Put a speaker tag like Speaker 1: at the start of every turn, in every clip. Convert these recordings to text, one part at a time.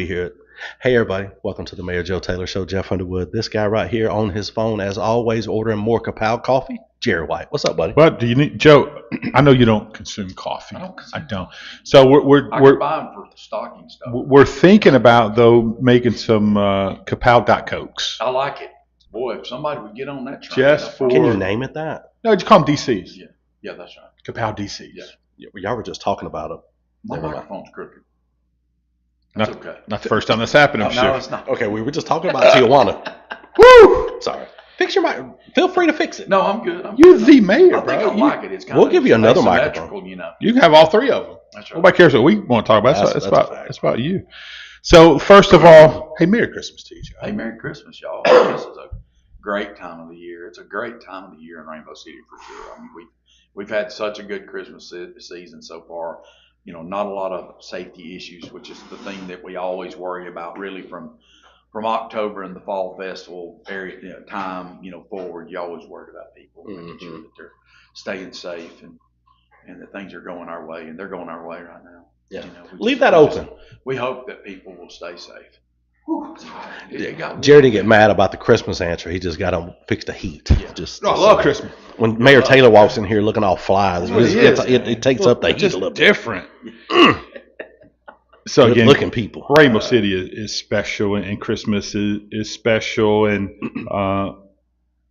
Speaker 1: hear it. Hey, everybody. Welcome to the Mayor Joe Taylor Show. Jeff Underwood. This guy right here on his phone, as always, ordering more Kapow coffee. Jerry White. What's up, buddy?
Speaker 2: But do you need Joe? I know you don't consume coffee. I don't. So
Speaker 3: I can buy them for stocking stuff.
Speaker 2: we're thinking about though making some Kapow Dot Cokes.
Speaker 3: I like it. Boy, if somebody would get on that train.
Speaker 2: Just for
Speaker 1: Can you name it that?
Speaker 2: No, just call them DCs.
Speaker 3: Yeah, that's right.
Speaker 2: Kapow DCs.
Speaker 3: Yeah.
Speaker 1: Y'all were just talking about it.
Speaker 3: My
Speaker 1: Never mind.
Speaker 3: microphone's crooked. That's okay.
Speaker 2: Not the first time that's happened, I'm
Speaker 3: No,
Speaker 2: sure.
Speaker 3: it's not.
Speaker 1: Okay, we were just talking about Tijuana. Woo! Sorry. Fix your mic. Feel free to fix it.
Speaker 3: No, I'm good.
Speaker 2: You're the mayor,
Speaker 3: I think
Speaker 2: bro.
Speaker 3: I like it. It's kind
Speaker 1: We'll
Speaker 3: of
Speaker 1: give you another
Speaker 3: asymmetrical,
Speaker 1: microphone.
Speaker 2: You can have all three of them.
Speaker 3: That's right.
Speaker 2: Nobody cares what we want to talk about.
Speaker 1: That's a fact.
Speaker 2: That's about you. So first of all, hey, Merry Christmas to you, Joe.
Speaker 3: Hey, Merry Christmas, y'all. This is a great time of the year. It's a great time of the year in Rainbow City for sure. I mean, we've had such a good Christmas season so far. You know, not a lot of safety issues, which is the thing that we always worry about, really from October and the fall festival area time, forward. You always worried about people, making sure that they're staying safe and that things are going our way, and they're going our way right now.
Speaker 1: Yeah.
Speaker 3: We
Speaker 1: Leave that open.
Speaker 3: We hope that people will stay safe.
Speaker 1: Jerry didn't get mad about the Christmas answer. He just got to fix the heat.
Speaker 3: Yeah.
Speaker 2: I love Christmas.
Speaker 1: When Mayor Taylor walks in here looking all fly, it takes up the heat
Speaker 2: Just
Speaker 1: a little bit.
Speaker 2: different. So
Speaker 1: Good
Speaker 2: again,
Speaker 1: looking people.
Speaker 2: Rainbow City is special, and Christmas is special, and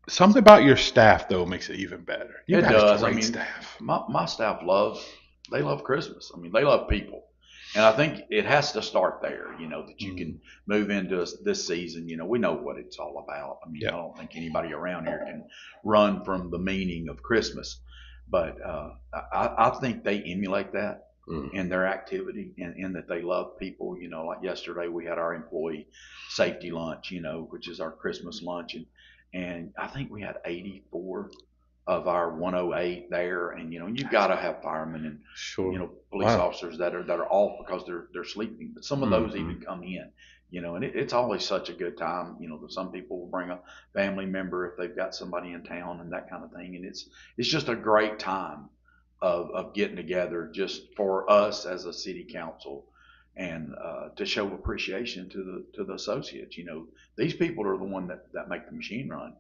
Speaker 2: something about your staff though makes it even better. You
Speaker 3: It
Speaker 2: guys
Speaker 3: does.
Speaker 2: Great
Speaker 3: I mean,
Speaker 2: staff.
Speaker 3: my staff love Christmas. I mean, they love people. And I think it has to start there, that you can move into this season. We know what it's all about. I mean, I don't think anybody around here can run from the meaning of Christmas. But I think they emulate that in their activity and that they love people. Like yesterday we had our employee safety lunch, which is our Christmas lunch. And I think we had 84 of our 108 there, and you've got to have firemen and police officers that are off because they're sleeping, but some of those even come in, and it's always such a good time. That some people will bring a family member if they've got somebody in town and that kind of thing, and it's just a great time of getting together just for us as a city council and to show appreciation to the associates. These people are the one that make the machine run.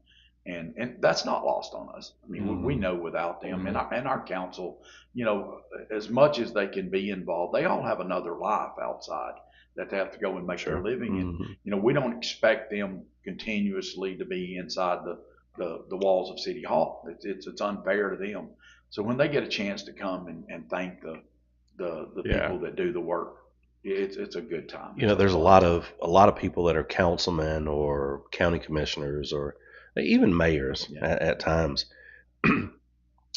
Speaker 3: And that's not lost on us. I mean, we know without them and our council, as much as they can be involved, they all have another life outside that they have to go and make their living. And, we don't expect them continuously to be inside the walls of City Hall. It's unfair to them. So when they get a chance to come and thank the people that do the work, it's a good time.
Speaker 1: There's a lot of people that are councilmen or county commissioners or even mayors at times.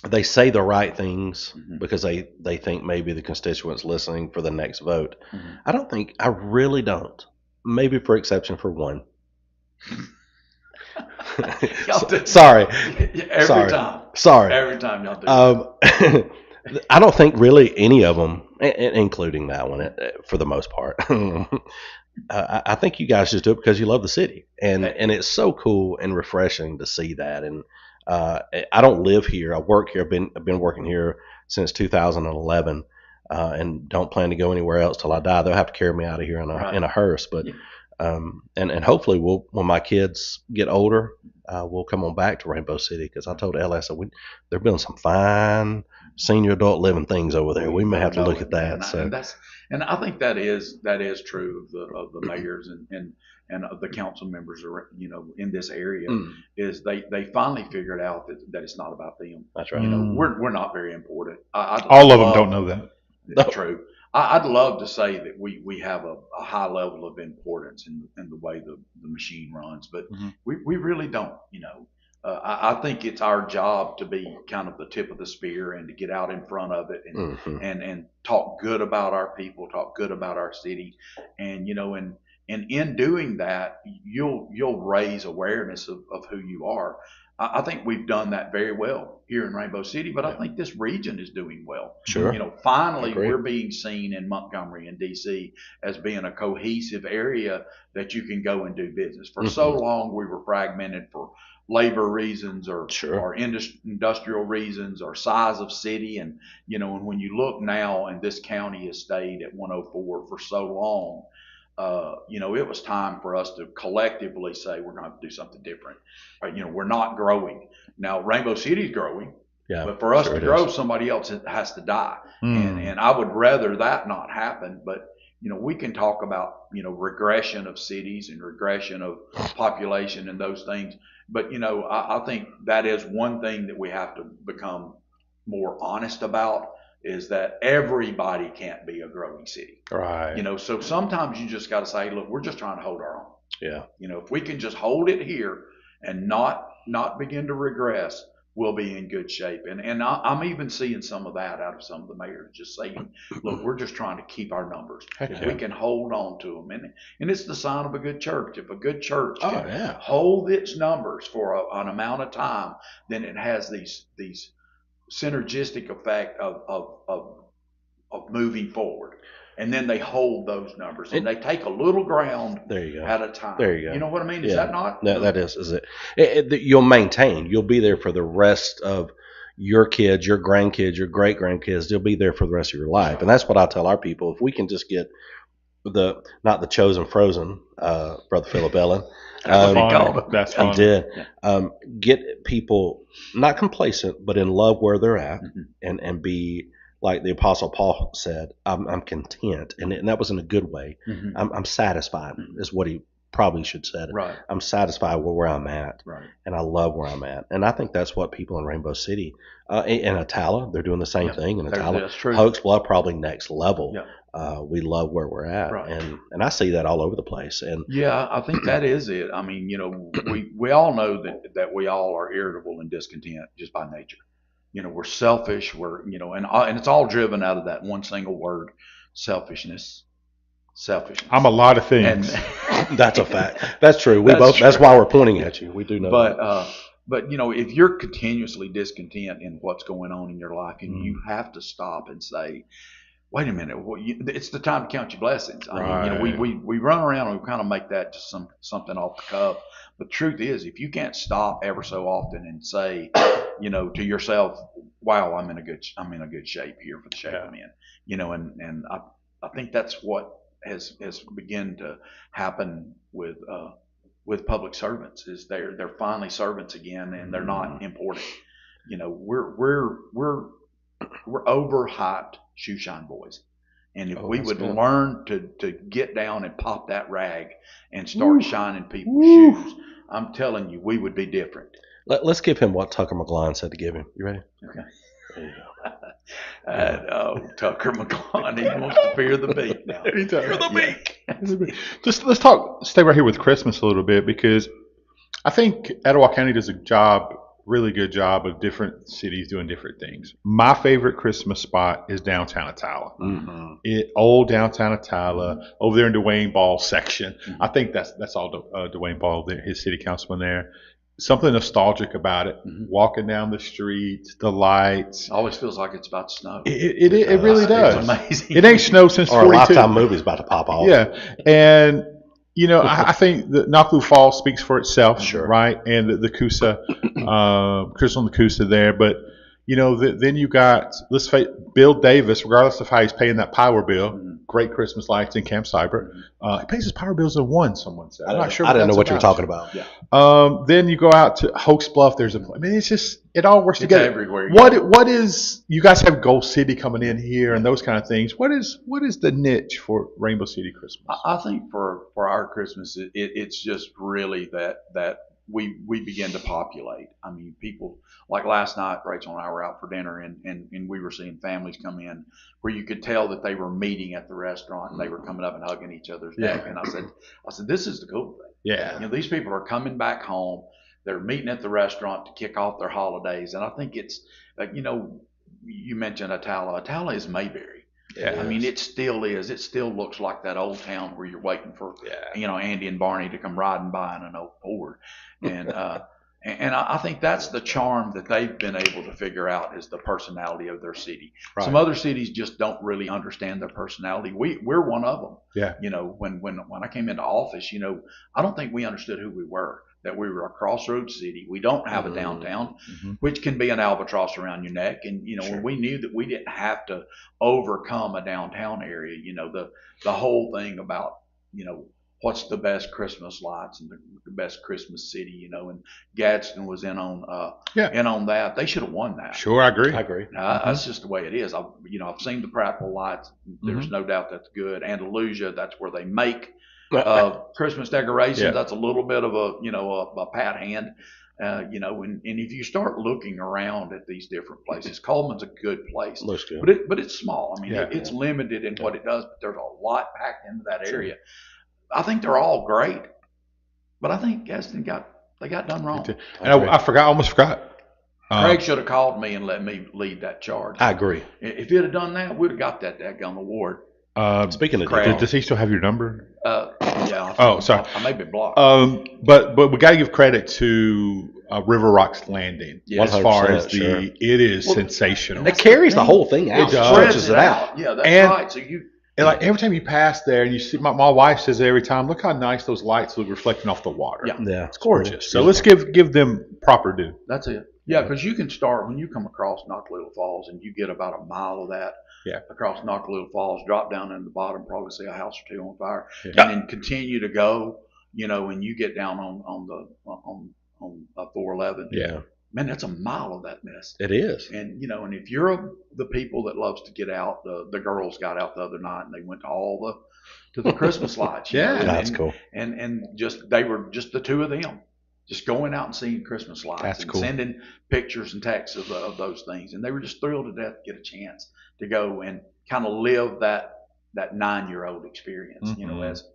Speaker 1: They say the right things because they think maybe the constituents listening for the next vote. I really don't. Maybe for exception for one. Sorry.
Speaker 3: Every time.
Speaker 1: Sorry.
Speaker 3: Every time y'all do.
Speaker 1: I don't think really any of them, including that one, for the most part. I think you guys just do it because you love the city, and it's so cool and refreshing to see that. And I don't live here; I work here. I've been working here since 2011, and don't plan to go anywhere else till I die. They'll have to carry me out of here in a hearse, but and hopefully when my kids get older, we'll come on back to Rainbow City because I told Ellie, I said they're building some fine senior adult living things over there. We may have to look at that.
Speaker 3: And I think that is true of the mayors and of the council members, in this area, is they finally figured out that it's not about them.
Speaker 1: That's right.
Speaker 3: We're not very important.
Speaker 2: All of them don't know that.
Speaker 3: That's true. I'd love to say that we have a high level of importance in the way the machine runs, but we really don't. I think it's our job to be kind of the tip of the spear and to get out in front of it and talk good about our people, talk good about our city, and in doing that, you'll raise awareness of who you are. I think we've done that very well here in Rainbow City, but I think this region is doing well.
Speaker 1: Sure.
Speaker 3: Finally, we're being seen in Montgomery and D.C. as being a cohesive area that you can go and do business. For so long, we were fragmented for labor reasons or industrial reasons or size of city. And when you look now, and this county has stayed at 104 for so long, it was time for us to collectively say we're going to have to do something different. We're not growing. Now, Rainbow City's growing,
Speaker 1: Yeah,
Speaker 3: but for us
Speaker 1: sure
Speaker 3: to
Speaker 1: it
Speaker 3: grow,
Speaker 1: is.
Speaker 3: somebody else has to die. And I would rather that not happen. But, we can talk about, regression of cities and regression of population and those things. But, I think that is one thing that we have to become more honest about, is that everybody can't be a growing city.
Speaker 2: Right.
Speaker 3: So sometimes you just got to say, look, we're just trying to hold our own.
Speaker 1: Yeah.
Speaker 3: If we can just hold it here and not begin to regress, we'll be in good shape. And I'm even seeing some of that out of some of the mayors, just saying, look, we're just trying to keep our numbers.
Speaker 2: Heck
Speaker 3: If
Speaker 2: yeah.
Speaker 3: we can hold on to them. And it's the sign of a good church. If a good church
Speaker 1: Oh,
Speaker 3: can
Speaker 1: yeah.
Speaker 3: hold its numbers for an amount of time, then it has these synergistic effect of moving forward. And then they hold those numbers and they take a little ground
Speaker 1: There you go.
Speaker 3: at a time.
Speaker 1: There you go.
Speaker 3: You know what I mean? Is
Speaker 1: Yeah.
Speaker 3: that not?
Speaker 1: No, that is it. You'll maintain. You'll be there for the rest of your kids, your grandkids, your great grandkids. They'll be there for the rest of your life, and that's what I tell our people. If we can just get not the chosen frozen, Brother Philip Ellen.
Speaker 3: That's what he
Speaker 2: Funny.
Speaker 3: called it.
Speaker 2: That's
Speaker 1: He
Speaker 2: funny.
Speaker 1: did.
Speaker 3: Yeah.
Speaker 1: Get people not complacent, but in love where they're at,
Speaker 3: Mhm.
Speaker 1: and be like the Apostle Paul said, I'm content, and that was in a good way.
Speaker 3: Mhm.
Speaker 1: I'm satisfied,
Speaker 3: Mhm.
Speaker 1: is what he probably should have said.
Speaker 3: Right.
Speaker 1: I'm satisfied with where I'm at,
Speaker 3: Right.
Speaker 1: and I love where I'm at, and I think that's what people in Rainbow City, and Atala, they're doing the same
Speaker 3: Yeah.
Speaker 1: thing. In Atala,
Speaker 3: That's true.
Speaker 1: Hoax Bluff probably next level.
Speaker 3: Yeah.
Speaker 1: We love where we're at,
Speaker 3: Right.
Speaker 1: and I see that all over the place. And
Speaker 3: Yeah, I think that is it. I mean, we all know that we all are irritable and discontent just by nature. We're selfish. And it's all driven out of that one single word, selfishness. Selfishness.
Speaker 2: I'm a lot of
Speaker 3: And
Speaker 2: things.
Speaker 1: that's a fact. That's true. We
Speaker 3: That's
Speaker 1: both. That's
Speaker 3: true.
Speaker 1: why we're pointing at you. We do know. that.
Speaker 3: But if you're continuously discontent in what's going on in your life, and you have to stop and say, wait a minute, it's the time to count your blessings. I mean, we run around and we kind of make that just something off the cuff. But the truth is, if you can't stop ever so often and say, to yourself, wow, I'm in a good shape here for the shape I'm in. And I think that's what has begun to happen with public servants, is they're finally servants again, and they're not important. We're overhyped shoe shine boys. And if we would learn to get down and pop that rag and start shining people's shoes, I'm telling you, we would be different.
Speaker 1: Let's give him what Tucker McGlone said to give him. You ready?
Speaker 3: Okay.
Speaker 1: There you go.
Speaker 3: Tucker McGlone, he wants to fear the beak now.
Speaker 2: Fear
Speaker 3: the beak.
Speaker 2: Just let's stay right here with Christmas a little bit, because I think Etowah County does a really good job of different cities doing different things. My favorite Christmas spot is downtown Atala.
Speaker 1: Mm-hmm.
Speaker 2: Old downtown Atala, over there in Dwayne Ball's section. Mm-hmm. I think that's all Dwayne Ball, his city councilman there. Something nostalgic about it. Mm-hmm. Walking down the street, the lights.
Speaker 3: It always feels like it's about to snow.
Speaker 2: It really does.
Speaker 3: It's amazing.
Speaker 2: It ain't snowed since
Speaker 1: or
Speaker 2: 42.
Speaker 1: a Lifetime movie's about to pop off.
Speaker 2: Yeah, and I think that Naku Falls speaks for itself,
Speaker 1: sure.
Speaker 2: Right? And the Coosa, Crystal and the Coosa there, but then you got, let's face Bill Davis, regardless of how he's paying that power bill. Mm-hmm. Great Christmas lights in Camp Cyber. He pays his power bills in one. Someone said. I'm not sure.
Speaker 1: I didn't know what you were talking about.
Speaker 2: Yeah. Then you go out to Hoax Bluff. It's just, it all works together.
Speaker 3: Everywhere.
Speaker 2: What is? You guys have Gold City coming in here and those kind of things. What is the niche for Rainbow City Christmas?
Speaker 3: I think for our Christmas, it's just really that we begin to populate. I mean, people, like last night, Rachel and I were out for dinner, and we were seeing families come in where you could tell that they were meeting at the restaurant, and they were coming up and hugging each other's neck. And I said, this is the cool thing.
Speaker 2: Yeah.
Speaker 3: These people are coming back home. They're meeting at the restaurant to kick off their holidays. And I think it's, you mentioned Atala. Atala is Mayberry.
Speaker 2: Yeah,
Speaker 3: I mean, it still is. It still looks like that old town where you're waiting for, Andy and Barney to come riding by in an old Ford. And and I think that's the charm that they've been able to figure out, is the personality of their city. Right. Some other cities just don't really understand their personality. We're one of them.
Speaker 2: Yeah.
Speaker 3: When I came into office, I don't think we understood who we were. That we were a crossroads city. We don't have a downtown, which can be an albatross around your neck. And, when we knew that we didn't have to overcome a downtown area, the whole thing about what's the best Christmas lights and the best Christmas city, and Gadsden was in on that. They should have won that.
Speaker 2: Sure, I agree.
Speaker 3: That's just the way it is. I've seen the Prattville lights. There's no doubt that's good. Andalusia, that's where they make Christmas decorations.
Speaker 2: Yeah.
Speaker 3: That's a little bit of a pat hand. And if you start looking around at these different places, Coleman's a good place.
Speaker 1: Looks good.
Speaker 3: But it's small. I mean, it's limited in what it does, but there's a lot packed into that area. I think they're all great, but I think Gadsden got done wrong.
Speaker 2: And I almost forgot.
Speaker 3: Craig should have called me and let me lead that charge.
Speaker 1: I agree.
Speaker 3: If he'd have done that, we'd have got that daggone award.
Speaker 1: Speaking of
Speaker 3: Craig,
Speaker 2: does he still have your number?
Speaker 3: Yeah.
Speaker 2: Sorry.
Speaker 3: I may be blocked.
Speaker 2: But we got to give credit to River Rocks Landing as far as it is sensational.
Speaker 1: It carries the whole thing out.
Speaker 2: It does.
Speaker 1: Stretches it out.
Speaker 3: Yeah, that's right. So
Speaker 2: and like every time you pass there and you see, my wife says every time, look how nice those lights look reflecting off the water.
Speaker 1: Yeah,
Speaker 2: it's gorgeous. So let's give them proper due.
Speaker 3: That's it. Yeah, because you can start when you come across Knockalill Falls and you get about a mile of that.
Speaker 2: Yeah.
Speaker 3: Across Knockalill Falls, drop down in the bottom, probably see a house or two on fire,
Speaker 2: Yeah.
Speaker 3: and then continue to go. And you get down on 411.
Speaker 2: Yeah.
Speaker 3: Man, that's a mile of that mess.
Speaker 1: It is.
Speaker 3: And and if you're the people that loves to get out, the girls got out the other night and they went to the Christmas lights.
Speaker 1: That's cool.
Speaker 3: And they were just the two of them, just going out and seeing Christmas lights.
Speaker 2: That's
Speaker 3: and
Speaker 2: cool.
Speaker 3: Sending pictures and texts of those things, and they were just thrilled to death to get a chance to go and kind of live that 9-year-old experience.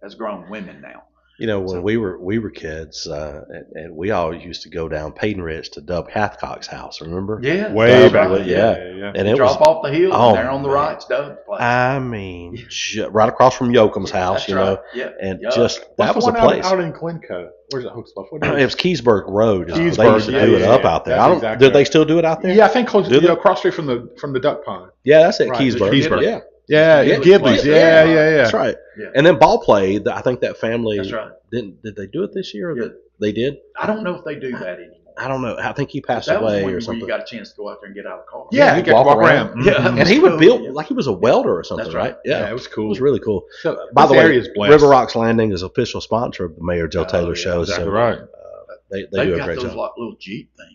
Speaker 3: As grown women now.
Speaker 1: When we were kids, and we all used to go down Peyton Ridge to Dub Hathcock's house. Remember?
Speaker 3: Yeah,
Speaker 2: way back.
Speaker 3: Right.
Speaker 2: Yeah.
Speaker 1: And it
Speaker 3: drop
Speaker 1: was
Speaker 3: off the hill, and there on the right's Dub's place.
Speaker 1: I mean, right across from Yoakum's house,
Speaker 3: That's right. Yeah.
Speaker 1: and
Speaker 3: Yeah.
Speaker 1: that was a place.
Speaker 2: out in Glencoe. Where's that Hooks Bluff?
Speaker 1: It was Keysburg Road. They used
Speaker 2: Keysburg,
Speaker 1: to do it up out there. Did they still do it out there?
Speaker 2: Yeah, I think close.
Speaker 1: Do they?
Speaker 2: Across street from the duck pond.
Speaker 1: Yeah, that's it.
Speaker 2: Right,
Speaker 1: Keysburg.
Speaker 2: Keysburg.
Speaker 1: Yeah.
Speaker 2: Yeah, Ghiblis. Yeah.
Speaker 1: That's right.
Speaker 3: Yeah.
Speaker 1: And then ball play. I think that family.
Speaker 3: That's right.
Speaker 1: Did they do it this year? Or
Speaker 3: Yeah.
Speaker 1: They did.
Speaker 3: I don't know if they do that anymore.
Speaker 1: I don't know. I think he passed
Speaker 3: That was
Speaker 1: away
Speaker 3: when
Speaker 1: or something.
Speaker 3: you got a chance to go out there and get out of the car.
Speaker 2: Yeah, he got to walk around.
Speaker 3: Yeah.
Speaker 2: Mhm.
Speaker 1: And he would
Speaker 3: Cool.
Speaker 1: build
Speaker 3: Yeah.
Speaker 1: like he was a welder or something,
Speaker 3: That's
Speaker 1: right?
Speaker 3: right.
Speaker 1: Yeah.
Speaker 2: It was
Speaker 1: It
Speaker 2: cool.
Speaker 1: was really cool.
Speaker 2: So,
Speaker 1: By the
Speaker 2: this
Speaker 1: way,
Speaker 2: area's blessed.
Speaker 1: River Rocks Landing is official sponsor of the Mayor Joe Taylor
Speaker 3: yeah,
Speaker 1: show.
Speaker 2: Exactly
Speaker 1: So
Speaker 2: right.
Speaker 1: they
Speaker 3: They've
Speaker 1: do a
Speaker 3: got
Speaker 1: great
Speaker 3: those
Speaker 1: job.
Speaker 3: like little Jeep things.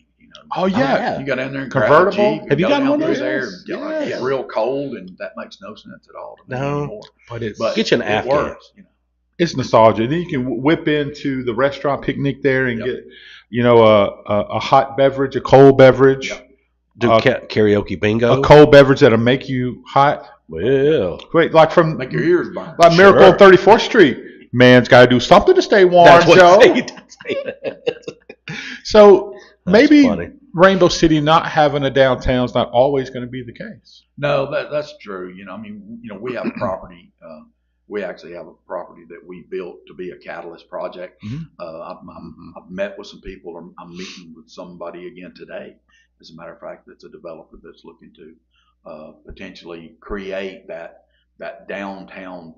Speaker 2: Oh yeah.
Speaker 3: You got in there and
Speaker 2: Convertible?
Speaker 3: grab a Jeep.
Speaker 1: Have you
Speaker 3: go
Speaker 1: gotten
Speaker 3: down
Speaker 1: one of
Speaker 3: through
Speaker 1: those?
Speaker 3: there?
Speaker 1: Yes.
Speaker 3: It's real cold, and that makes no sense at all to me
Speaker 1: No.
Speaker 3: anymore.
Speaker 2: But it's
Speaker 3: But
Speaker 1: Get you an
Speaker 3: it
Speaker 1: Afghan.
Speaker 3: works.
Speaker 2: it's nostalgia. Then you can whip into the restaurant picnic there and
Speaker 3: Yep.
Speaker 2: get a hot beverage, a cold beverage,
Speaker 3: Yep.
Speaker 1: Do karaoke bingo.
Speaker 2: a cold beverage that'll make you hot.
Speaker 1: Well,
Speaker 2: Great, like from
Speaker 3: Make your ears burn.
Speaker 2: like Miracle
Speaker 1: Sure.
Speaker 2: on 34th Street. Man's got to do something to stay warm,
Speaker 1: that's what
Speaker 2: Joe.
Speaker 1: he did.
Speaker 2: So maybe
Speaker 1: funny.
Speaker 2: Rainbow City not having a downtown is not always going to be the case.
Speaker 3: No, that's true. We have a property. We actually have a property that we built to be a catalyst project.
Speaker 2: Mhm.
Speaker 3: I've met with some people. I'm meeting with somebody again today. As a matter of fact, that's a developer that's looking to potentially create that downtown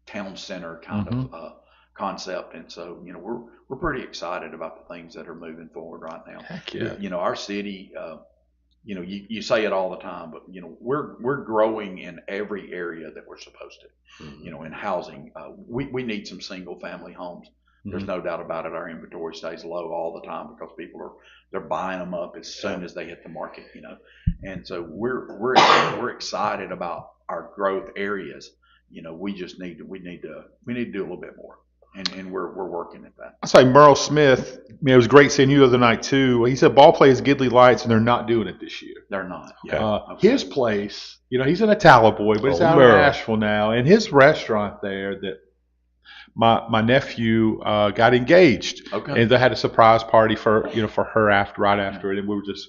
Speaker 3: town center kind of concept. And so, we're pretty excited about the things that are moving forward right now.
Speaker 2: Heck yeah.
Speaker 3: Our city, you say it all the time, but we're growing in every area that we're supposed to. In housing, we need some single family homes. There's no doubt about it. Our inventory stays low all the time because people they're buying them up as soon as they hit the market. And so we're excited about our growth areas. We just need to do a little bit more, and we're working at that.
Speaker 2: I say Merle Smith. It was great seeing you the other night too. He said ball play is Gidley Lights, and they're not doing it this year.
Speaker 3: They're not.
Speaker 2: His place, he's an Italo boy, but it's out in
Speaker 1: Merle.
Speaker 2: Nashville now, and his restaurant there that my nephew got engaged,
Speaker 3: Okay.
Speaker 2: and they had a surprise party for her right after it, and we were just.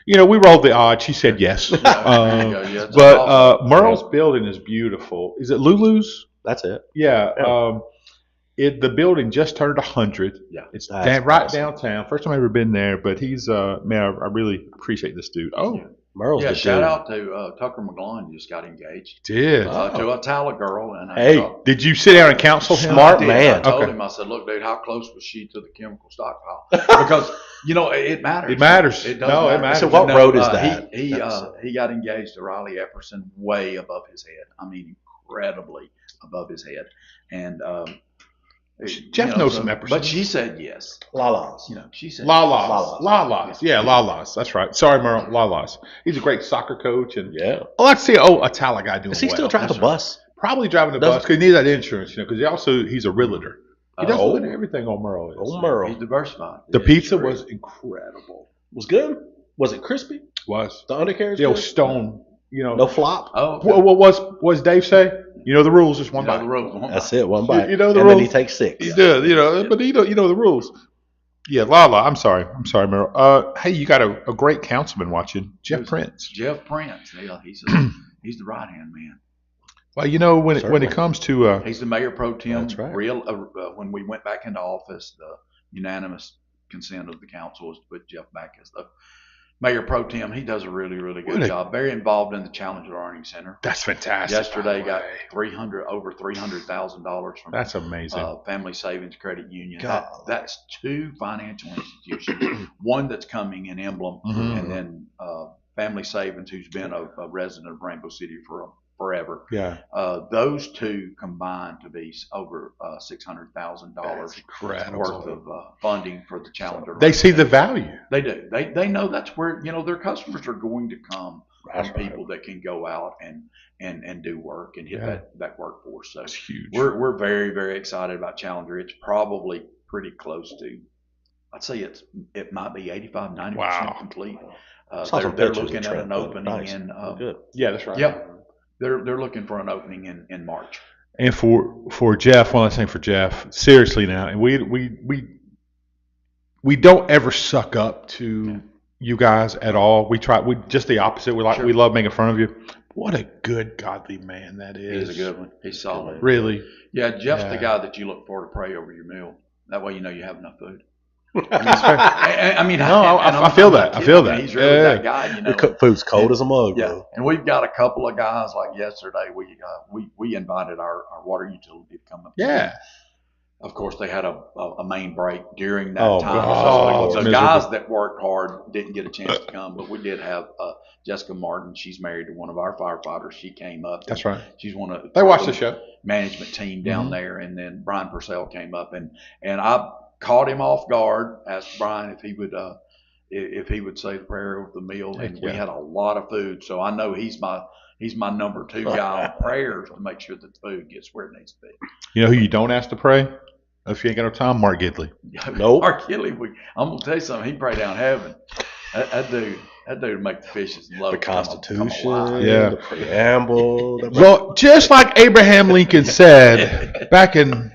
Speaker 2: We rolled the odds. She said yes.
Speaker 3: There you go. Yeah, it's
Speaker 2: But
Speaker 3: awesome.
Speaker 2: Merle's building is beautiful. Is it Lulu's?
Speaker 1: That's it.
Speaker 2: Yeah.
Speaker 1: Yeah.
Speaker 2: The building just turned 100.
Speaker 3: Yeah.
Speaker 2: It's
Speaker 1: That's
Speaker 2: right
Speaker 1: awesome.
Speaker 2: downtown. First time I've ever been there, but he's man, I really appreciate this dude. Oh,
Speaker 3: Yeah.
Speaker 1: Merle's
Speaker 3: Yeah,
Speaker 1: the
Speaker 3: shout
Speaker 1: dude.
Speaker 3: out to Tucker McGlone. Just got engaged
Speaker 2: did.
Speaker 3: to a Tala girl. And
Speaker 1: Hey,
Speaker 2: Did you sit down and counsel him?
Speaker 1: Smart
Speaker 3: I did.
Speaker 1: man.
Speaker 3: I told
Speaker 2: Okay.
Speaker 3: him, I said, look, dude, how close was she to the chemical stockpile? Because, it matters.
Speaker 2: It matters.
Speaker 3: It does
Speaker 2: No, it
Speaker 3: matter.
Speaker 2: matters.
Speaker 1: So what road is that?
Speaker 3: He got engaged to Riley Epperson way above his head. I mean, incredibly above his head, and
Speaker 2: Jeff knows some Epperson.
Speaker 3: But she said yes.
Speaker 1: Lalas.
Speaker 3: She said
Speaker 2: Lalas. Yeah, Lalas. That's right. Sorry, Merle. Lalas. He's a great soccer coach, and
Speaker 1: Yeah.
Speaker 2: oh, let's see. Oh, a Tala guy doing
Speaker 1: Is he
Speaker 2: well.
Speaker 1: still driving the bus?
Speaker 2: Probably driving the bus because he needs that insurance, because he's a realtor. He does a
Speaker 1: Oh.
Speaker 2: little bit of everything on Merle. Is.
Speaker 1: Oh, Merle.
Speaker 3: He's diversified.
Speaker 2: The pizza was incredible.
Speaker 1: Was good? Was it crispy?
Speaker 2: Was
Speaker 1: The undercarriage?
Speaker 2: the old
Speaker 1: good?
Speaker 2: stone?
Speaker 1: No flop?
Speaker 3: Oh,
Speaker 2: What was Dave say? You know the rules. Just one bite.
Speaker 3: the road.
Speaker 1: That's it, one bite.
Speaker 2: You know the
Speaker 1: and
Speaker 2: rules.
Speaker 1: then he takes 6.
Speaker 2: He does, but you know the rules. Yeah, Lala. I'm sorry, Merle. Hey, you got a great councilman watching, Jeff Prince.
Speaker 3: Jeff Prince. Yeah, he's the right hand man.
Speaker 2: Well, when it comes to
Speaker 3: He's the mayor pro tem.
Speaker 1: That's right.
Speaker 3: When we went back into office, the unanimous consent of the council was to put Jeff back as the mayor pro tem. He does a really, really good job. Very involved in the Challenger Learning Center.
Speaker 2: that's fantastic.
Speaker 3: Yesterday
Speaker 2: by
Speaker 3: got
Speaker 2: the way.
Speaker 3: over $300,000 from
Speaker 2: That's amazing.
Speaker 3: Family Savings Credit Union.
Speaker 1: God.
Speaker 3: That's 2 financial institutions. One that's coming in Emblem,
Speaker 2: Mhm.
Speaker 3: and then Family Savings, who's been a resident of Rainbow City for forever.
Speaker 2: Yeah,
Speaker 3: Those 2 combined to be over $600,000
Speaker 2: incredible.
Speaker 3: worth of funding for the Challenger.
Speaker 2: They see the value.
Speaker 3: They do. They know that's where their customers are going to come
Speaker 1: That's
Speaker 3: from
Speaker 1: right.
Speaker 3: people that can go out and do work and hit
Speaker 2: Yeah.
Speaker 3: that workforce. So
Speaker 2: That's huge.
Speaker 3: we're very, very excited about Challenger. It's probably pretty close to, I'd say it might be 85-90%
Speaker 2: Wow.
Speaker 3: complete.
Speaker 1: Saw some
Speaker 3: They're
Speaker 1: pictures
Speaker 3: looking
Speaker 1: of
Speaker 3: at
Speaker 1: Trent.
Speaker 3: an opening
Speaker 1: Nice.
Speaker 3: in
Speaker 1: Good.
Speaker 2: Yeah, that's right.
Speaker 3: yeah. They're looking for an opening in March.
Speaker 2: And for Jeff, one last thing for Jeff. Seriously now, and we don't ever suck up to you guys at all. We just the opposite. We love making fun of you. What a good godly man that is.
Speaker 3: He's a good one. He's solid.
Speaker 2: Really.
Speaker 3: Yeah, Jeff's
Speaker 2: Yeah.
Speaker 3: the guy that you look for to pray over your meal. That way you know you have enough food.
Speaker 2: That's fair.
Speaker 3: I mean,
Speaker 2: No,
Speaker 3: and
Speaker 2: I feel
Speaker 3: I'm
Speaker 2: that.
Speaker 3: not
Speaker 2: I
Speaker 3: kidding.
Speaker 2: feel that.
Speaker 3: He's really
Speaker 2: Yeah.
Speaker 3: that guy,
Speaker 1: The food's cold as a mug,
Speaker 3: Yeah,
Speaker 1: bro.
Speaker 3: and we've got a couple of guys like yesterday. We invited our water utility to come up.
Speaker 2: Yeah.
Speaker 3: Of course, they had a main break during that
Speaker 1: Oh,
Speaker 3: time.
Speaker 2: God.
Speaker 3: So
Speaker 2: Miserable.
Speaker 3: guys that worked hard didn't get a chance to come, but we did have Jessica Martin. She's married to one of our firefighters. She came up.
Speaker 2: That's right.
Speaker 3: She's one of
Speaker 2: They watched the show.
Speaker 3: management team down
Speaker 2: Mhm.
Speaker 3: there, and then Brian Purcell came up, and I caught him off guard. Asked Brian if he would say the prayer over the meal, and
Speaker 2: Heck
Speaker 3: we
Speaker 2: yeah.
Speaker 3: had a lot of food. So I know he's my number 2 guy on prayers to make sure that the food gets where it needs to be.
Speaker 2: You know who you don't ask to pray? If you ain't got no time, Mark Gidley.
Speaker 1: Nope.
Speaker 3: Mark Gidley, I'm gonna tell you something. He pray down heaven. That dude would make the fishes and
Speaker 1: The
Speaker 3: loaves come
Speaker 1: Constitution,
Speaker 3: alive.
Speaker 2: Yeah.
Speaker 1: the preamble.
Speaker 2: Well, just like Abraham Lincoln said back in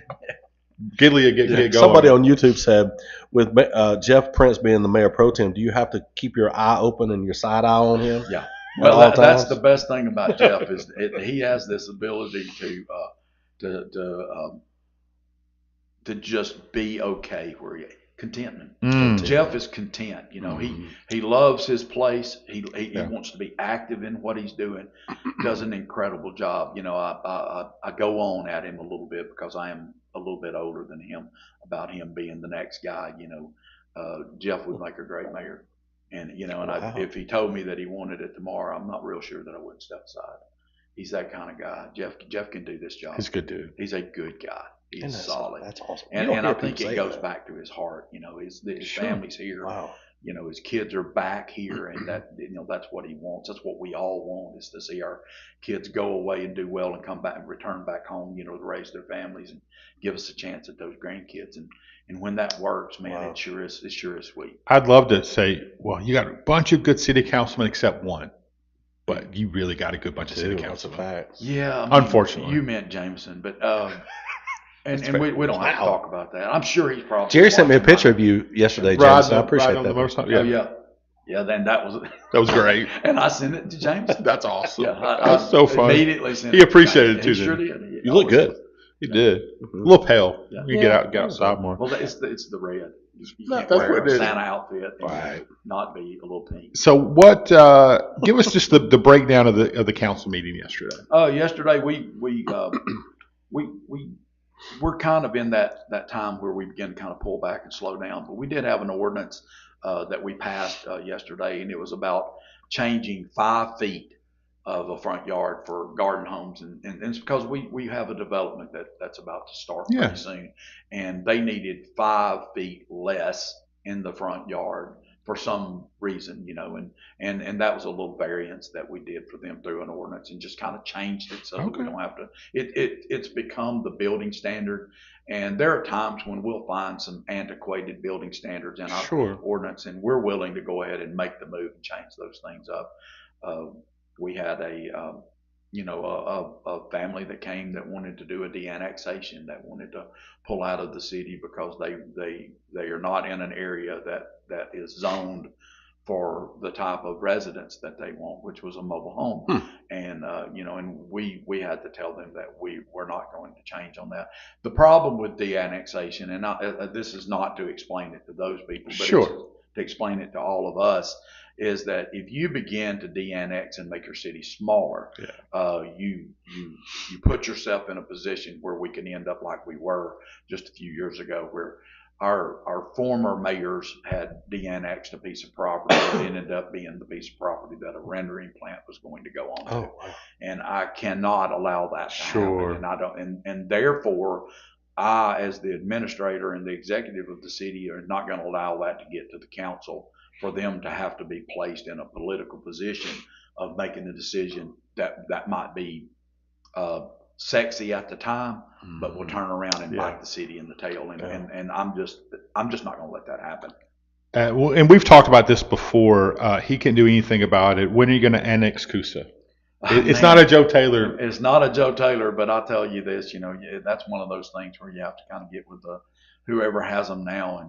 Speaker 2: Gidley, get going.
Speaker 1: Somebody on YouTube said, with Jeff Prince being the mayor pro tem, do you have to keep your eye open and your side eye on him?
Speaker 3: Yeah.
Speaker 1: At
Speaker 3: Well,
Speaker 1: all
Speaker 3: that's
Speaker 1: times?
Speaker 3: the best thing about Jeff is he has this ability to just be okay where he contentment.
Speaker 2: Mm.
Speaker 3: Jeff is content. He loves his place. He wants to be active in what he's doing. Does an incredible job. I go on at him a little bit because I am a little bit older than him about him being the next guy. Jeff would make a great mayor. And
Speaker 1: Wow.
Speaker 3: if he told me that he wanted it tomorrow, I'm not real sure that I wouldn't step aside. He's that kind of guy. Jeff can do this job.
Speaker 2: He's a good dude.
Speaker 3: He's a good guy.
Speaker 1: And
Speaker 3: He's solid.
Speaker 1: That's awesome.
Speaker 3: And
Speaker 1: You don't
Speaker 3: I
Speaker 1: hear
Speaker 3: think
Speaker 1: people
Speaker 3: it
Speaker 1: say
Speaker 3: goes
Speaker 1: that.
Speaker 3: back to his heart. His
Speaker 2: Sure.
Speaker 3: family's here.
Speaker 1: Wow.
Speaker 3: His kids are back here, and that's what he wants. That's what we all want, is to see our kids go away and do well and come back and return back home, to raise their families and give us a chance at those grandkids. And when that works, man,
Speaker 1: Wow.
Speaker 3: it sure is sweet.
Speaker 2: I'd love to say, well, you got a bunch of good city councilmen except one, but you really got a good bunch of city
Speaker 1: Dude, that's a
Speaker 2: councilmen.
Speaker 1: fact.
Speaker 3: Yeah,
Speaker 2: Unfortunately.
Speaker 3: you meant Jameson, but and
Speaker 2: fair.
Speaker 3: we don't have to
Speaker 1: Wow.
Speaker 3: talk about that. I'm sure he's probably
Speaker 1: Jerry sent me a
Speaker 3: watching
Speaker 1: picture
Speaker 3: right
Speaker 1: of you yesterday,
Speaker 2: Ride
Speaker 1: James. I appreciate
Speaker 2: on the
Speaker 1: that.
Speaker 2: motorcycle.
Speaker 3: now.
Speaker 2: Yeah.
Speaker 3: Yeah. Then that was
Speaker 2: That was great.
Speaker 3: and I sent it to Jameson.
Speaker 2: That's awesome.
Speaker 3: Yeah,
Speaker 2: That's so funny.
Speaker 3: Immediately sent
Speaker 2: He
Speaker 3: it to
Speaker 2: appreciated it
Speaker 3: Jameson.
Speaker 2: too,
Speaker 3: He
Speaker 2: didn't
Speaker 3: sure did.
Speaker 1: You look good.
Speaker 2: He did.
Speaker 1: Mhm.
Speaker 2: A little pale.
Speaker 3: Yeah.
Speaker 2: You get outside more.
Speaker 3: Well, it's the red. You
Speaker 2: No,
Speaker 3: can't
Speaker 2: that's
Speaker 3: wear
Speaker 2: what it
Speaker 3: a
Speaker 2: is.
Speaker 3: Santa outfit and
Speaker 1: Right.
Speaker 3: not be a little pink.
Speaker 2: So what? Give us just the breakdown of the council meeting yesterday.
Speaker 3: Yesterday we're kind of in that time where we begin to kind of pull back and slow down. But we did have an ordinance that we passed yesterday, and it was about changing 5 feet of a front yard for garden homes, and it's because we have a development that's about to start
Speaker 2: Yeah.
Speaker 3: pretty soon, and they needed 5 feet less in the front yard for some reason, and that was a little variance that we did for them through an ordinance and just kind of changed it so that we don't have to. It's become the building standard, and there are times when we'll find some antiquated building standards in our
Speaker 2: Sure.
Speaker 3: ordinance, and we're willing to go ahead and make the move and change those things up. We had a family that came that wanted to do a de-annexation, that wanted to pull out of the city because they are not in an area that is zoned for the type of residence that they want, which was a mobile home. And we had to tell them that we're not going to change on that. The problem with de-annexation, and this is not to explain it to those people, but
Speaker 2: Sure.
Speaker 3: it's to explain it to all of us, is that if you begin to de-annex and make your city smaller, you put yourself in a position where we can end up like we were just a few years ago, where our former mayors had de-annexed a piece of property that ended up being the piece of property that a rendering plant was going to go on to.
Speaker 1: Wow.
Speaker 3: And I cannot allow that to
Speaker 2: Sure.
Speaker 3: happen. And I don't, and therefore, I, as the administrator and the executive of the city, are not going to allow that to get to the council for them to have to be placed in a political position of making a decision that might be sexy at the time, but will turn around and bite the city in the tail. And I'm just not going to let that happen.
Speaker 2: Well, and we've talked about this before. He can't do anything about it. When are you going to annex Coosa? It's not a Joe Taylor.
Speaker 3: It's not a Joe Taylor, but I'll tell you this, that's one of those things where you have to kind of get with whoever has them now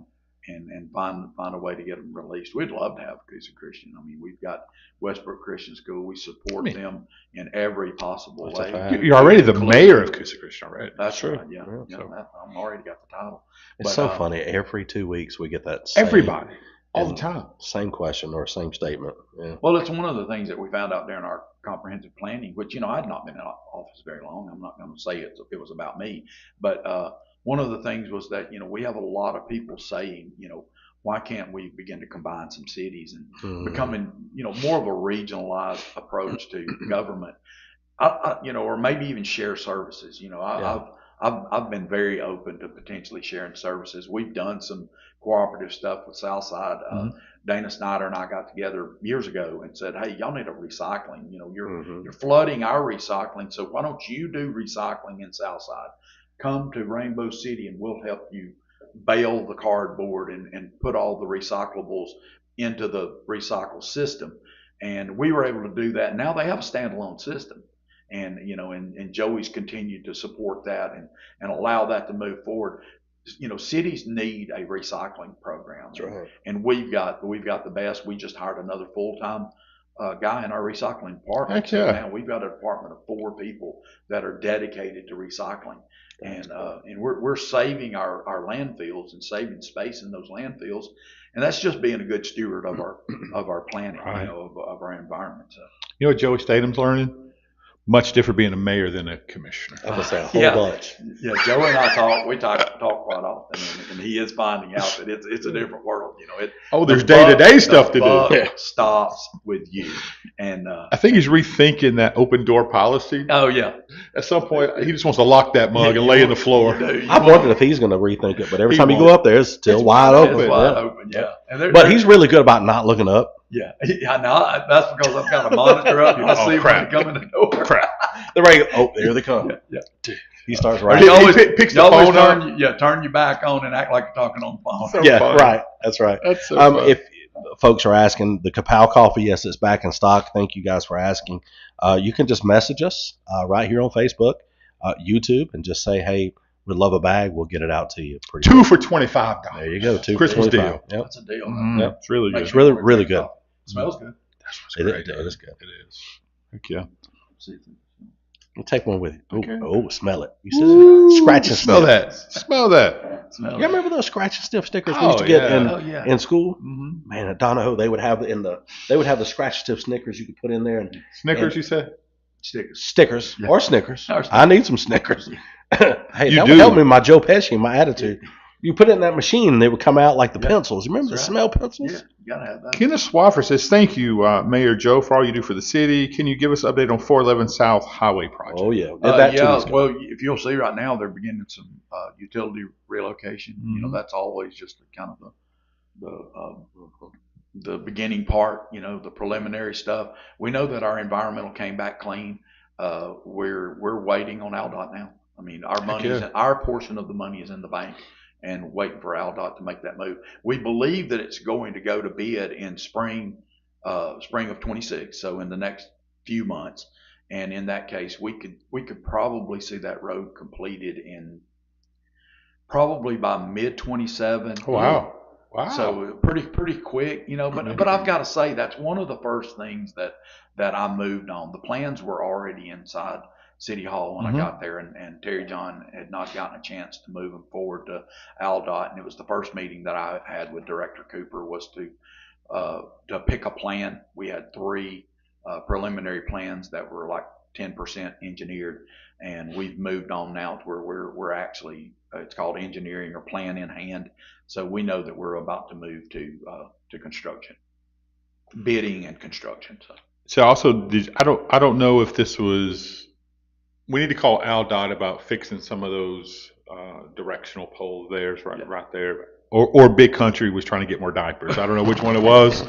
Speaker 3: and find a way to get them released. We'd love to have Coosa Christian. I mean, we've got Westbrook Christian School. We support them in every possible way.
Speaker 2: You're already the mayor of Coosa Christian, right?
Speaker 3: That's
Speaker 1: Sure.
Speaker 3: right. Yeah. I'm already got the title.
Speaker 1: It's
Speaker 3: But,
Speaker 1: so funny. Every 2 weeks we get that same,
Speaker 2: Everybody, all the time.
Speaker 1: same question or same statement. Yeah.
Speaker 3: Well, it's one of the things that we found out during our comprehensive planning, which, I had not been in office very long. I'm not going to say it was about me, but one of the things was that, we have a lot of people saying, why can't we begin to combine some cities and becoming, more of a regionalized approach to government, or maybe even share services. I've been very open to potentially sharing services. We've done some cooperative stuff with Southside. Dana Snyder and I got together years ago and said, hey, y'all need a recycling. You're flooding our recycling, so why don't you do recycling in Southside? Come to Rainbow City and we'll help you bale the cardboard and put all the recyclables into the recycle system. And we were able to do that. Now they have a standalone system. And, and Joey's continued to support that and allow that to move forward. Cities need a recycling program.
Speaker 1: That's right.
Speaker 3: And we've got the best. We just hired another full-time guy in our recycling department.
Speaker 2: Heck yeah.
Speaker 3: So now we've got a department of 4 people that are dedicated to recycling. And we're saving our landfills and saving space in those landfills. And that's just being a good steward of our planet,
Speaker 2: Right.
Speaker 3: of our environment. So.
Speaker 2: You know what Joey Statham's learning? Much different being a mayor than a commissioner.
Speaker 1: I would say a whole bunch.
Speaker 3: Yeah, Joe and I talk quite often, and he is finding out that it's a different world.
Speaker 2: There's day-to-day stuff to
Speaker 3: do.
Speaker 2: do.
Speaker 3: Stops with you, and
Speaker 2: I think he's rethinking that open door policy.
Speaker 3: Oh yeah.
Speaker 2: At some point, he just wants to lock that mug and lay in the floor.
Speaker 1: I've wondered if he's going to rethink it, but every time you go up there, it's still wide open.
Speaker 3: It's wide open, yeah.
Speaker 1: But he's really good about not looking up.
Speaker 3: Yeah, I know. That's because I've got a monitor up and I see when they come in the door.
Speaker 1: Crap. They're ready. Oh, there they come.
Speaker 3: Yeah.
Speaker 1: He starts
Speaker 2: He
Speaker 1: writing.
Speaker 2: always picks the phone up.
Speaker 3: Turn your back on and act like you're talking on the phone.
Speaker 2: So
Speaker 1: Yeah,
Speaker 2: fun.
Speaker 1: right. That's right.
Speaker 2: That's so fun.
Speaker 1: If folks are asking, the Kapow coffee, yes, it's back in stock. Thank you guys for asking. You can just message us right here on Facebook, YouTube, and just say, hey, we'd love a bag. We'll get it out to you. Pretty
Speaker 2: 2 for $25.
Speaker 1: There you go. 2
Speaker 2: Christmas
Speaker 1: for $25.
Speaker 2: deal.
Speaker 1: Yep.
Speaker 3: That's a deal.
Speaker 1: Yep.
Speaker 2: It's really good.
Speaker 3: Make
Speaker 1: It's
Speaker 3: sure
Speaker 1: really,
Speaker 3: you drink
Speaker 1: really
Speaker 3: that
Speaker 1: good.
Speaker 3: coffee. It smells good.
Speaker 1: It is good.
Speaker 2: It is. Heck yeah.
Speaker 1: You take one with you. Oh,
Speaker 2: Okay.
Speaker 1: oh, smell it. You said scratch and
Speaker 2: Smell
Speaker 1: sniff.
Speaker 2: that. Smell that.
Speaker 3: Smell
Speaker 1: You remember those scratch and sniff stickers we used to get
Speaker 2: yeah.
Speaker 1: in school?
Speaker 2: Mm-hmm.
Speaker 1: Man, at Donahoe, they would have the scratch and sniff Snickers you could put in there and
Speaker 2: Snickers, you said?
Speaker 1: stickers or Snickers.
Speaker 3: Or Snickers.
Speaker 1: I need some Snickers. Hey,
Speaker 2: You
Speaker 1: that
Speaker 2: do.
Speaker 1: would help me with my Joe Pesci, my attitude. You put it in that machine, and they would come out like the
Speaker 3: Yeah.
Speaker 1: pencils. Remember the
Speaker 3: That's right.
Speaker 1: smell pencils?
Speaker 3: Yeah, you gotta have that.
Speaker 2: Kenneth Swaffer says, thank you, Mayor Joe, for all you do for the city. Can you give us an update on 411 South Highway project?
Speaker 1: Oh yeah, did that 2
Speaker 3: yeah,
Speaker 1: weeks ago.
Speaker 3: well, if you'll see right now, they're beginning some utility relocation. You know,
Speaker 2: Mhm.
Speaker 3: that's always just kind of the beginning part. You know, the preliminary stuff. We know that our environmental came back clean. We're waiting on AlDOT now. I mean, our money is
Speaker 2: yeah.
Speaker 3: our portion of the money is in the bank, and waiting for AlDOT to make that move. We believe that it's going to go to bid in spring of 26. So in the next few months. And in that case, we could probably see that road completed in probably by mid 27.
Speaker 2: Oh, wow. Wow.
Speaker 3: So pretty quick, you know. But I've got to say that's one of the first things that I moved on. The plans were already inside City Hall when I got there, and Terry John had not gotten a chance to move them forward to AlDOT, and it was the first meeting that I had with Director Cooper was to pick a plan. We had 3 preliminary plans that were like 10% engineered, and we've moved on now to where we're actually it's called engineering or plan in hand. So we know that we're about to move to construction, bidding and construction.
Speaker 2: So also, I don't know if this was. We need to call AlDOT about fixing some of those directional poles. There's right there. Or Big Country was trying to get more diapers. I don't know which one it was,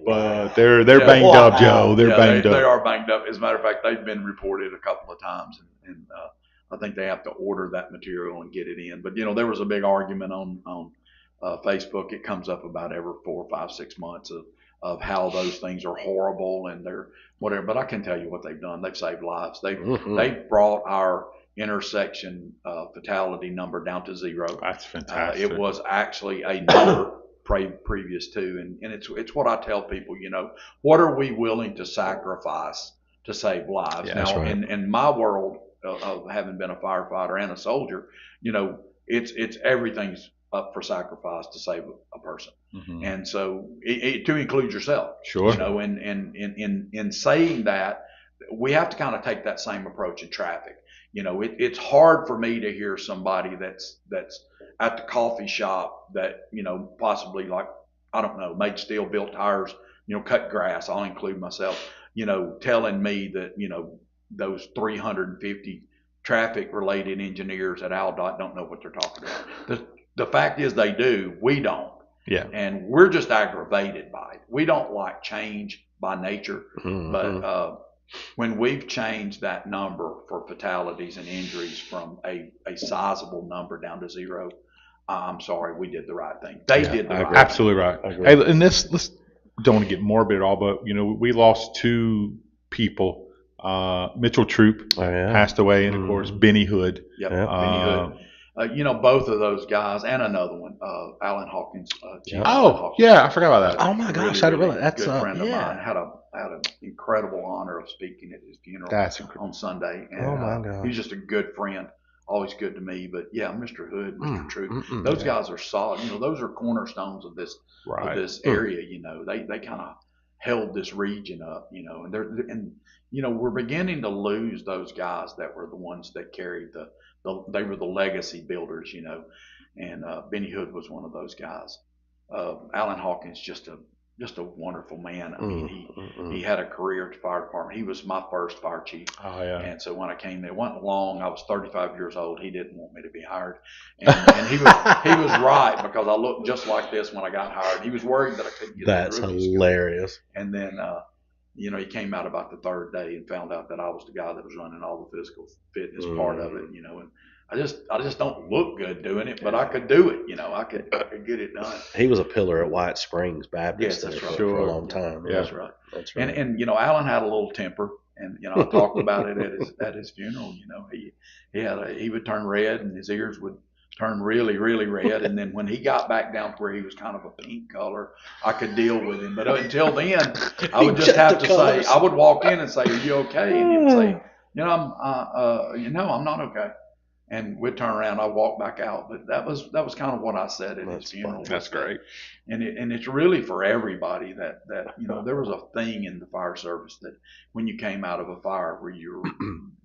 Speaker 2: but they're banged up, Joe. They're banged up.
Speaker 3: They are banged up. As a matter of fact, they've been reported a couple of times, and I think they have to order that material and get it in. But you know, there was a big argument on Facebook. It comes up about every 4, 5, 6 months of how those things are horrible and they're whatever. But I can tell you what they've done. They've saved lives. They've brought our intersection fatality number down to 0.
Speaker 2: That's fantastic.
Speaker 3: It was actually a number previous to, and it's what I tell people. You know, what are we willing to sacrifice to save lives?
Speaker 1: Yeah,
Speaker 3: now,
Speaker 1: that's right.
Speaker 3: in my world of having been a firefighter and a soldier, you know, it's everything's up for sacrifice to save a person, and so to include yourself.
Speaker 2: Sure.
Speaker 3: You know, and in saying that, we have to kind of take that same approach in traffic. You know, it's hard for me to hear somebody that's at the coffee shop that, you know, possibly like, I don't know, made steel, built tires, you know, cut grass. I'll include myself, you know, telling me that, you know, those 350 traffic related engineers at AlDOT don't know what they're talking about. The fact is they do, we don't.
Speaker 2: Yeah.
Speaker 3: And we're just aggravated by it. We don't like change by nature, but when we've changed that number for fatalities and injuries from a sizable number down to 0, I'm sorry, we did the right thing. They did the right thing.
Speaker 2: Absolutely right. Hey, and let's don't want to get morbid at all, but you know, we lost 2 people. Mitchell Troop passed away, and of course Benny Hood.
Speaker 3: Yep, Benny Hood. You know, both of those guys, and another one, Alan Hawkins.
Speaker 2: Alan Hawkins. Yeah, I forgot about that.
Speaker 1: Oh my gosh, I didn't realize that's
Speaker 3: a good friend of mine. Had an incredible honor of speaking at his funeral on Sunday. And,
Speaker 1: oh my gosh,
Speaker 3: he's just a good friend, always good to me. But yeah, Mr. Hood, Mr. Troop, those guys are solid. You know, those are cornerstones of this area. You know, they kind of held this region up. You know, and you know, we're beginning to lose those guys that were the ones that carried they were the legacy builders, you know, and Benny Hood was one of those guys. Alan Hawkins, just a wonderful man. I mean, he had a career at the fire department. He was my first fire chief.
Speaker 2: Oh, yeah.
Speaker 3: And so when I came there, it wasn't long. I was 35 years old. He didn't want me to be hired, and he was right, because I looked just like this when I got hired. He was worried that I couldn't get.
Speaker 1: That's hilarious.
Speaker 3: And then. You know, he came out about the 3rd day and found out that I was the guy that was running all the physical fitness part of it, you know, and I just don't look good doing it, but I could do it, you know, I could get it done.
Speaker 1: He was a pillar at White Springs Baptist for a long time.
Speaker 3: Yeah, that's right. That's right. And you know, Alan had a little temper, and you know, I talked about it at his funeral. You know, he would turn red and his ears would turn really, really red. And then when he got back down to where he was kind of a pink color, I could deal with him. But until then, I would just have to say, I would walk in and say, "Are you okay?" And he'd say, "You know, I'm not okay." And we'd turn around, I'd walk back out. But that was kind of what I said at his funeral.
Speaker 2: That's great.
Speaker 3: And it's really for everybody that you know, there was a thing in the fire service that when you came out of a fire where you were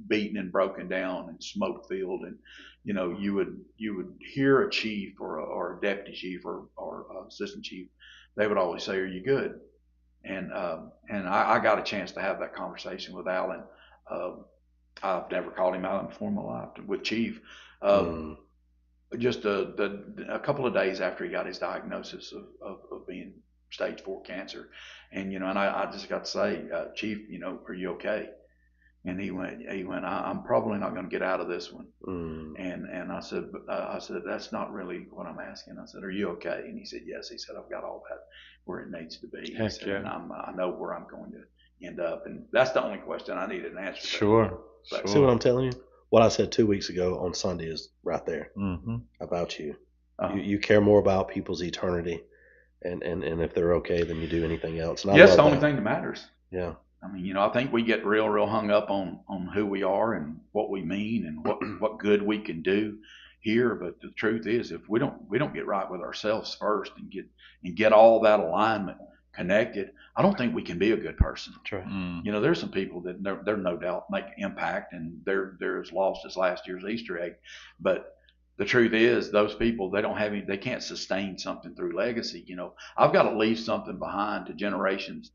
Speaker 3: beaten and broken down and smoke filled, and you know, you would hear a chief or or deputy chief or assistant chief, they would always say, "Are you good?" And I got a chance to have that conversation with Alan. I've never called him out before in my life with Chief. Just a couple of days after he got his diagnosis of being stage 4 cancer, and and I just got to say, Chief, are you okay? And he went, I'm probably not going to get out of this one. And I said, that's not really what I'm asking. I said, are you okay? And he said, yes. He said, I've got all that where it needs to be. He said, and I know where I'm going to end up. And that's the only question I needed an answer to.
Speaker 2: Sure.
Speaker 1: See what I'm telling you? What I said 2 weeks ago on Sunday is right there about you. You care more about people's eternity, and if they're okay than you do anything else. And
Speaker 3: yes, the only thing that matters.
Speaker 1: Yeah.
Speaker 3: I mean, I think we get real hung up on who we are and what we mean and what good we can do here. But the truth is, if we don't get right with ourselves first and get all that alignment connected, I don't think we can be a good person.
Speaker 1: That's right.
Speaker 3: There's some people that they're no doubt make impact, and they're as lost as last year's Easter egg. But the truth is, those people, they can't sustain something through legacy. I've got to leave something behind to generations,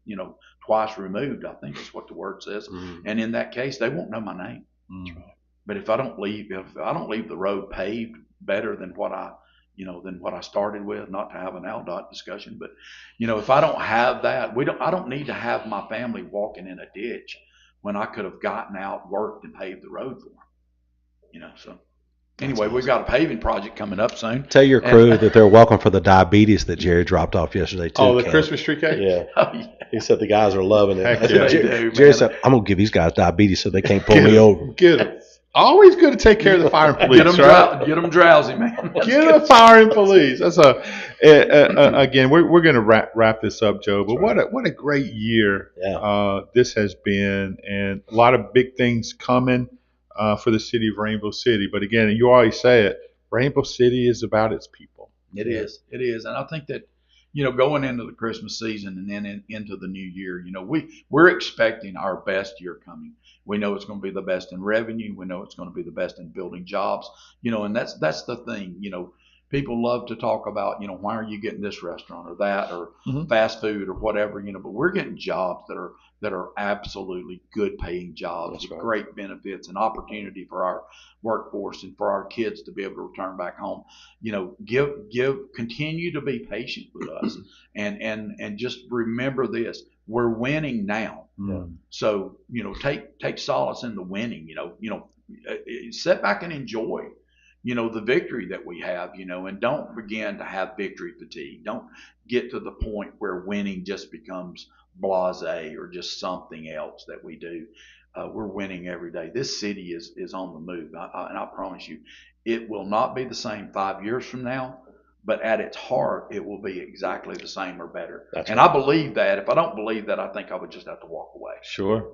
Speaker 3: twice removed, I think is what the word says. And in that case, they won't know my name. Right. But if I don't leave the road paved better than what I started with, not to have an ALDOT discussion, but if I don't have that, I don't need to have my family walking in a ditch when I could have gotten out, worked, and paved the road for them. So anyway, we've got a paving project coming up soon.
Speaker 1: Tell your crew that they're welcome for the diabetes that Jerry dropped off yesterday too.
Speaker 2: Oh, the Christmas tree cake?
Speaker 1: Yeah.
Speaker 3: Oh, yeah.
Speaker 1: He said the guys are loving it.
Speaker 2: Heck yeah.
Speaker 1: Jerry said, I'm going to give these guys diabetes so they can't pull me over.
Speaker 2: Get them. Always good to take care of the fire and police, right?
Speaker 3: Get them drowsy, man.
Speaker 2: Get them fire and police. That's again, we're going to wrap this up, Joe. But what a great year this has been, and a lot of big things coming for the city of Rainbow City. But again, you always say it, Rainbow City is about its people.
Speaker 3: It is, and I think that going into the Christmas season and then into the new year, we're expecting our best year coming. We know it's going to be the best in revenue. We know it's going to be the best in building jobs. And that's the thing. People love to talk about, why are you getting this restaurant or that or fast food or whatever, but we're getting jobs that are absolutely good paying jobs with great benefits and opportunity for our workforce and for our kids to be able to return back home. Continue to be patient with us and just remember this. We're winning now. So, take solace in the winning, sit back and enjoy the victory that we have, and don't begin to have victory fatigue. Don't get to the point where winning just becomes blasé or just something else that we do. We're winning every day. This city is on the move. And I promise you, it will not be the same 5 years from now, but at its heart, it will be exactly the same or better. And I believe that. If I don't believe that, I think I would just have to walk away.
Speaker 2: Sure.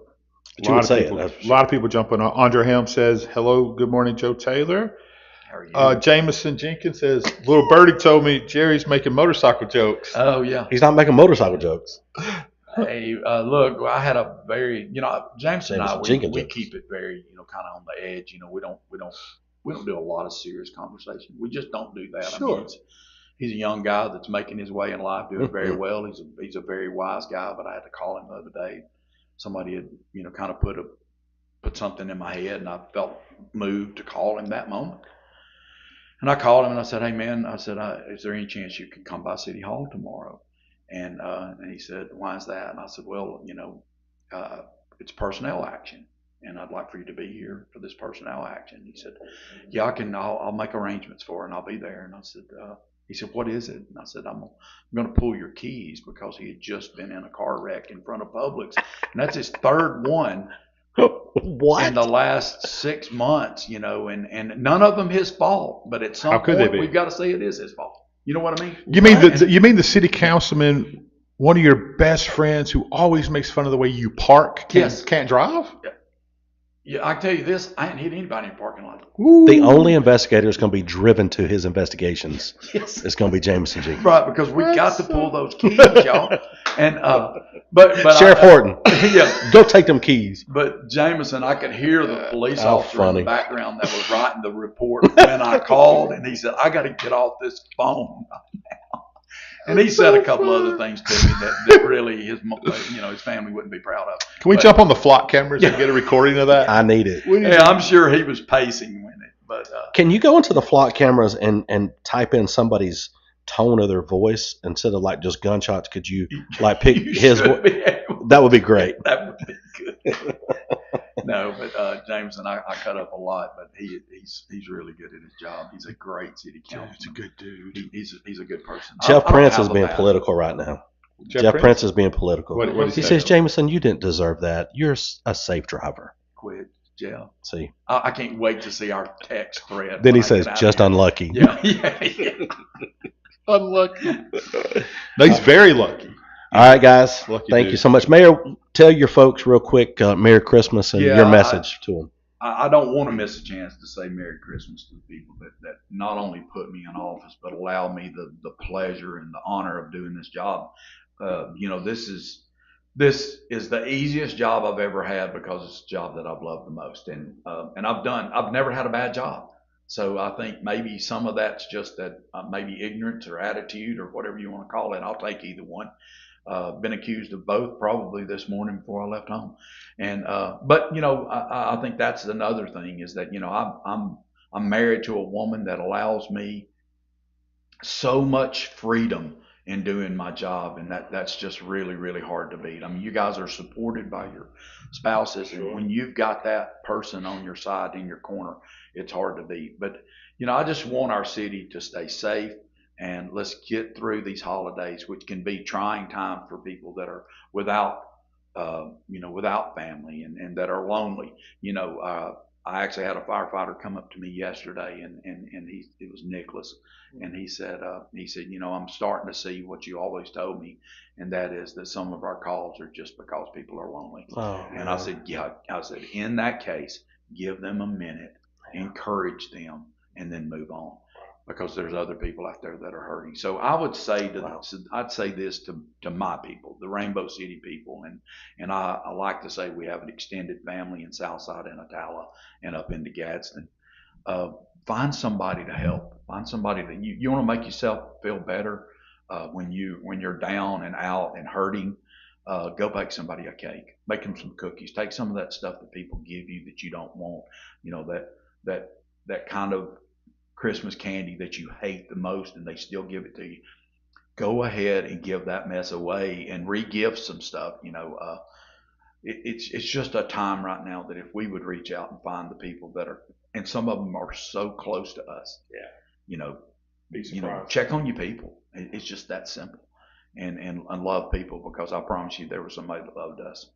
Speaker 2: A lot of people jumping on. Andre Helm says, hello, good morning, Joe Taylor. Jameson Jenkins says, little birdie told me Jerry's making motorcycle jokes.
Speaker 3: Oh, yeah.
Speaker 1: He's not making motorcycle jokes.
Speaker 3: Hey, look, I had a very, Jameson and I, we keep it very, kind of on the edge. We don't do a lot of serious conversation. We just don't do that.
Speaker 2: Sure.
Speaker 3: I mean, he's a young guy that's making his way in life, doing very well. He's a very wise guy, but I had to call him the other day. Somebody had, kind of put something in my head, and I felt moved to call him that moment. And I called him and I said, hey, man, is there any chance you can come by City Hall tomorrow? And he said, why is that? And I said, well, it's personnel action, and I'd like for you to be here for this personnel action. He said, yeah, I'll make arrangements for it, and I'll be there. And I said, he said, what is it? And I said, I'm going to pull your keys, because he had just been in a car wreck in front of Publix. And that's his third one.
Speaker 1: What?
Speaker 3: In the last 6 months, and none of them his fault. But at some point, we've got to say it is his fault. You know what I mean?
Speaker 2: You mean the city councilman, one of your best friends who always makes fun of the way you park, can't drive?
Speaker 3: Yeah, I tell you this, I ain't hit anybody in the parking lot.
Speaker 1: The only investigator that's going to be driven to his investigations
Speaker 3: Yes.
Speaker 1: is going to be Jameson G.
Speaker 3: Right, because we got to pull those keys, y'all. And but
Speaker 1: Sheriff Horton,
Speaker 3: yeah.
Speaker 1: go take them keys.
Speaker 3: But Jameson, I could hear the police
Speaker 1: How
Speaker 3: officer in
Speaker 1: funny.
Speaker 3: the background that was writing the report when I called, and he said, "I got to get off this phone right now." And he said a couple other things to me that really his family wouldn't be proud of.
Speaker 2: Can we jump on the flock cameras and get a recording of that?
Speaker 1: I need it.
Speaker 3: Yeah, I'm sure he was pacing with it. But
Speaker 1: Can you go into the flock cameras and type in somebody's tone of their voice instead of like just gunshots? Could you like pick
Speaker 3: you
Speaker 1: his
Speaker 3: should
Speaker 1: voice?
Speaker 3: be able
Speaker 1: That would be great.
Speaker 3: That would be good. No, but Jameson, I cut up a lot, but he's really good at his job. He's a great city councilman.
Speaker 2: He's a good dude.
Speaker 3: He's a good person.
Speaker 1: Jeff
Speaker 3: I don't
Speaker 1: Prince
Speaker 3: have
Speaker 1: is
Speaker 3: a
Speaker 1: being
Speaker 3: bad-
Speaker 1: political right now.
Speaker 2: Jeff
Speaker 1: Prince is being political.
Speaker 2: What did
Speaker 1: He
Speaker 2: he
Speaker 1: says,
Speaker 2: say?
Speaker 1: Jameson, you didn't deserve that. You're a safe driver.
Speaker 3: Quit, Jeff.
Speaker 1: See.
Speaker 3: I can't wait to see our text thread.
Speaker 1: Then he
Speaker 3: when I
Speaker 1: says,
Speaker 3: get out
Speaker 1: just
Speaker 3: here.
Speaker 1: unlucky.
Speaker 3: Yeah.
Speaker 2: Unlucky. No, he's very lucky.
Speaker 1: All right, guys.
Speaker 2: Lucky
Speaker 1: Thank
Speaker 2: dude.
Speaker 1: you so much. Mayor, tell your folks real quick, Merry Christmas and
Speaker 3: Yeah,
Speaker 1: your message to them.
Speaker 3: I don't want to miss a chance to say Merry Christmas to the people that not only put me in office, but allow me the pleasure and the honor of doing this job. This is the easiest job I've ever had because it's the job that I've loved the most, and I've never had a bad job. So I think maybe some of that's just that maybe ignorance or attitude or whatever you want to call it. I'll take either one. Been accused of both probably this morning before I left home, and but I think that's another thing is that I'm married to a woman that allows me so much freedom in doing my job, and that's just really, really hard to beat. I mean, you guys are supported by your spouses, and when you've got that person on your side in your corner, it's hard to beat. But I just want our city to stay safe, and let's get through these holidays, which can be trying time for people that are without without family and that are lonely. I actually had a firefighter come up to me yesterday, and it was Nicholas, and he said, I'm starting to see what you always told me, and that is that some of our calls are just because people are lonely.
Speaker 1: Oh,
Speaker 3: and I said, in that case, give them a minute, encourage them, and then move on, because there's other people out there that are hurting. So I would say I'd say this to my people, the Rainbow City people, and I like to say we have an extended family in Southside and Attala and up into Gadsden. Find somebody to help. Find somebody that you want to make yourself feel better when you're down and out and hurting. Go bake somebody a cake. Make them some cookies. Take some of that stuff that people give you that you don't want. That kind of Christmas candy that you hate the most, and they still give it to you. Go ahead and give that mess away and re-gift some stuff. It's just a time right now that if we would reach out and find the people that are, and some of them are so close to us. Yeah.
Speaker 2: Be surprised.
Speaker 3: Check on your people. It's just that simple, and love people, because I promise you there was somebody that loved us.